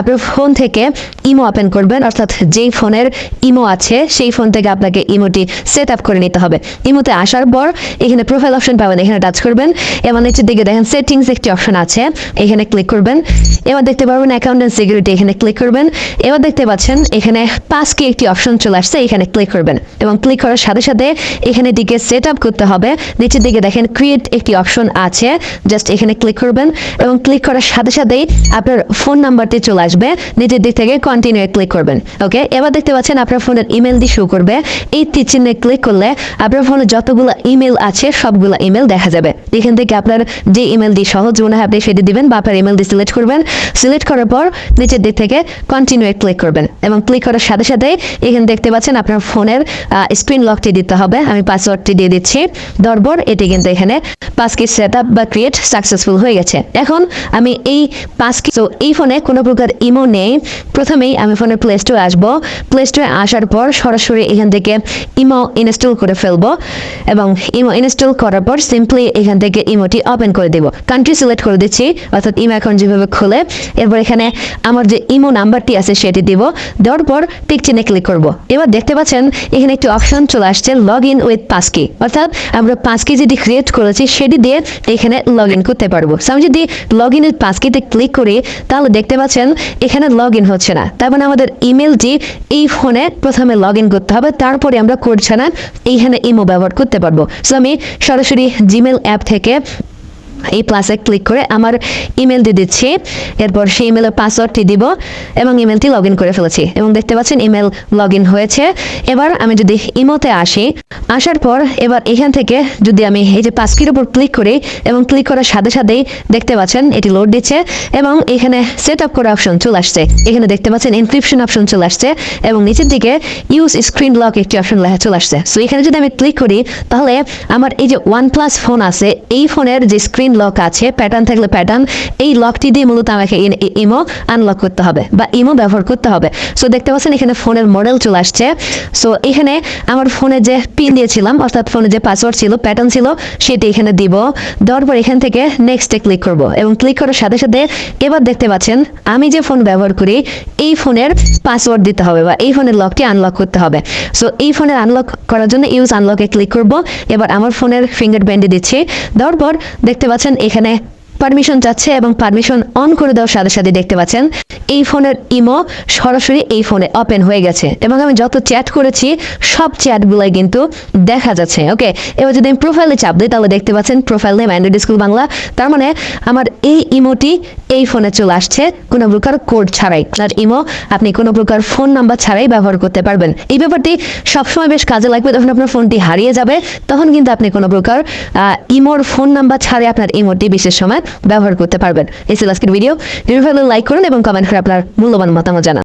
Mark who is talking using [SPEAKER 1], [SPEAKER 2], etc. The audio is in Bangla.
[SPEAKER 1] আপনার ফোন থেকে ইমো ওপেন করবেন, অর্থাৎ যেই ফোনের ইমো আছে সেই ফোন থেকে আপনাকে ইমোটি সেট আপ করে নিতে হবে। ইমোতে আসার পর এখানে প্রোফাইল অপশন পাবেন, এখানে টাচ করবেন। এবার নিচের দিকে দেখেন সেটিংস একটি অপশন আছে, এখানে ক্লিক করবেন। এবার দেখতে পারবেন অ্যাকাউন্ট এন্ড সিকিউরিটি, এখানে ক্লিক করবেন। এবার দেখতে পাচ্ছেন এখানে পাসকি একটি অপশন চলে আসছে, এখানে ক্লিক করবেন এবং ক্লিক করার সাথে সাথে এখানে দিকে সেট আপ করতে হবে। নিচের দিকে দেখেন ক্রিয়েট একটি অপশন আছে, জাস্ট এখানে ক্লিক করবেন এবং ক্লিক করার সাথে সাথেই আপনার ফোন নাম্বারটি চলে আসবে। নিচের দিক থেকে কন্টিনিউ ক্লিক করবেন। ওকে, এবার দেখতে পাচ্ছেন আপনার ফোনের ইমেল দিয়ে শো করবে। এই তীর চিহ্নে ক্লিক করলে আপনার ফোনে যতগুলো ইমেল আছে সবগুলো ইমেল দেখা যাবে। এখান থেকে আপনার যে ইমেল দিয়ে সহজ মনে হয় আপনি সেটি দিবেন বা আপনার ইমেল দিয়ে সিলেক্ট করবেন। সিলেক্ট করার পর নিচের দিক থেকে কন্টিনিউ ক্লিক করবেন এবং ক্লিক করার সাথে সাথে এখানে দেখতে পাচ্ছেন আপনার ফোনের স্ক্রিন লকটি দিতে হবে। আমি পাসওয়ার্ডটি দিয়ে দিচ্ছি। দরবর এটি কিন্তু এখানে পাসকি সেট আপ বা ক্রিয়েট সাকসেসফুল হয়ে গেছে। এখন আমি এই পাসকি, তো এই ফোনে কোনো প্রকার ইমো নেই। প্রথমেই আমি ফোনের প্লে স্টোরে আসবো। প্লে স্টোরে আসার পর সরাসরি এখান থেকে ইমো ইনস্টল করে ফেলবো এবং ইমো ইনস্টল করার পর সিম্পলি এখান থেকে ইমোটি ওপেন করে দেব। কান্ট্রি সিলেক্ট করে দিচ্ছি, অর্থাৎ ইমো অ্যাকাউন্ট যেভাবে খোলে। এরপর এখানে আমার যে ইমো নাম্বারটি আছে সেটি দিব। দেওয়ার পর টিক চিহ্নে ক্লিক করব। এবার দেখতে পাচ্ছেন এখানে একটি অপশন চলে আসছে লগ ইন উইথ পাসকি, অর্থাৎ আমরা পাসকি যেটি ক্রিয়েট করেছি সেটি দিয়ে এখানে লগ ইন করতে পারবো। আমি যদি লগ ইন উইথ পাসকিতে ক্লিক করি তাহলে দেখতে পাচ্ছেন এখানে লগ ইন হচ্ছে না। তার মানে আমাদের ইমেলটি এই ফোনে প্রথমে লগ ইন করতে হবে, তারপরে আমরা কোড ছাড়া এইখানে ইমো ব্যবহার করতে পারবো। সো আমি সরাসরি জিমেল অ্যাপ থেকে এই প্লাসে ক্লিক করে আমার ইমেল দিয়ে দিচ্ছি। এরপর সেই ইমেলের পাসওয়ার্ডটি দিব এবং ইমেলটি লগ ইন করে ফেলেছি এবং দেখতে পাচ্ছেন ইমেল লগ ইন হয়েছে। এবার আমি যদি ইমোতে আসি, আসার পর এবার এখান থেকে যদি আমি এই যে পাসকির উপর ক্লিক করি এবং ক্লিক করার সাথে সাথেই দেখতে পাচ্ছেন এটি লোড দিচ্ছে এবং এখানে সেট আপ করা অপশন চলে আসছে। এখানে দেখতে পাচ্ছেন এনক্রিপশন অপশন চলে আসছে এবং নিচের দিকে ইউজ স্ক্রিন লক একটি অপশন লেখা চলে আসছে। সো এখানে যদি আমি ক্লিক করি তাহলে আমার এই যে OnePlus ফোন আছে এই ফোনের যে স্ক্রিন লক আছে, প্যাটার্ন থাকলে প্যাটার্ন, এই লকটি দিয়ে মূলত আমাকে ইমো আনলক করতে হবে বা ইমো ব্যবহার করতে হবে। সো দেখতে পাচ্ছেন এখানে ফোনের মডেল চলে আসছে। সো এখানে আমার ফোনে যে পিন দিয়েছিলাম, অর্থাৎ ফোনে যে পাসওয়ার্ড ছিল, প্যাটার্ন ছিল, সেটি এখানে দিব। দেওয়ার পর এখান থেকে নেক্সটে ক্লিক করব এবং ক্লিক করার সাথে সাথে এবার দেখতে পাচ্ছেন আমি যে ফোন ব্যবহার করি এই ফোনের পাসওয়ার্ড দিতে হবে বা এই ফোনের লকটি আনলক করতে হবে। সো এই ফোনের আনলক করার জন্য ইউজ আনলকে ক্লিক করব। এবার আমার ফোনের ফিঙ্গারপ্রিন্ট দিচ্ছি। দেওয়ার পর দেখতে পাচ্ছেন এখানে পারমিশন চাচ্ছে এবং পারমিশন অন করে দেওয়ার সাথে সাথে দেখতে পাচ্ছেন এই ফোনের ইমো সরাসরি এই ফোনে ওপেন হয়ে গেছে এবং আমি যত চ্যাট করেছি সব চ্যাটগুলাই কিন্তু দেখা যাচ্ছে। ওকে, এবার যদি আমি প্রোফাইলে চাপ দিই তাহলে দেখতে পাচ্ছেন profile name Android school Bangla. তার মানে আমার এই ইমোটি এই ফোনে চলে আসছে কোনো প্রকার কোড ছাড়াই। আর ইমো আপনি কোনো প্রকার ফোন নাম্বার ছাড়াই ব্যবহার করতে পারবেন। এই ব্যাপারটি সবসময় বেশ কাজে লাগবে। যখন আপনার ফোনটি হারিয়ে যাবে তখন কিন্তু আপনি কোনো প্রকার ইমোর ফোন নাম্বার ছাড়াই আপনার ইমোটি বিশেষ সময় ব্যবহার করতে পারবেন। এই ছিল আজকের ভিডিও। ভালো লাইক করুন এবং কমেন্ট করে আপনার মূল্যবান মতামত জানান।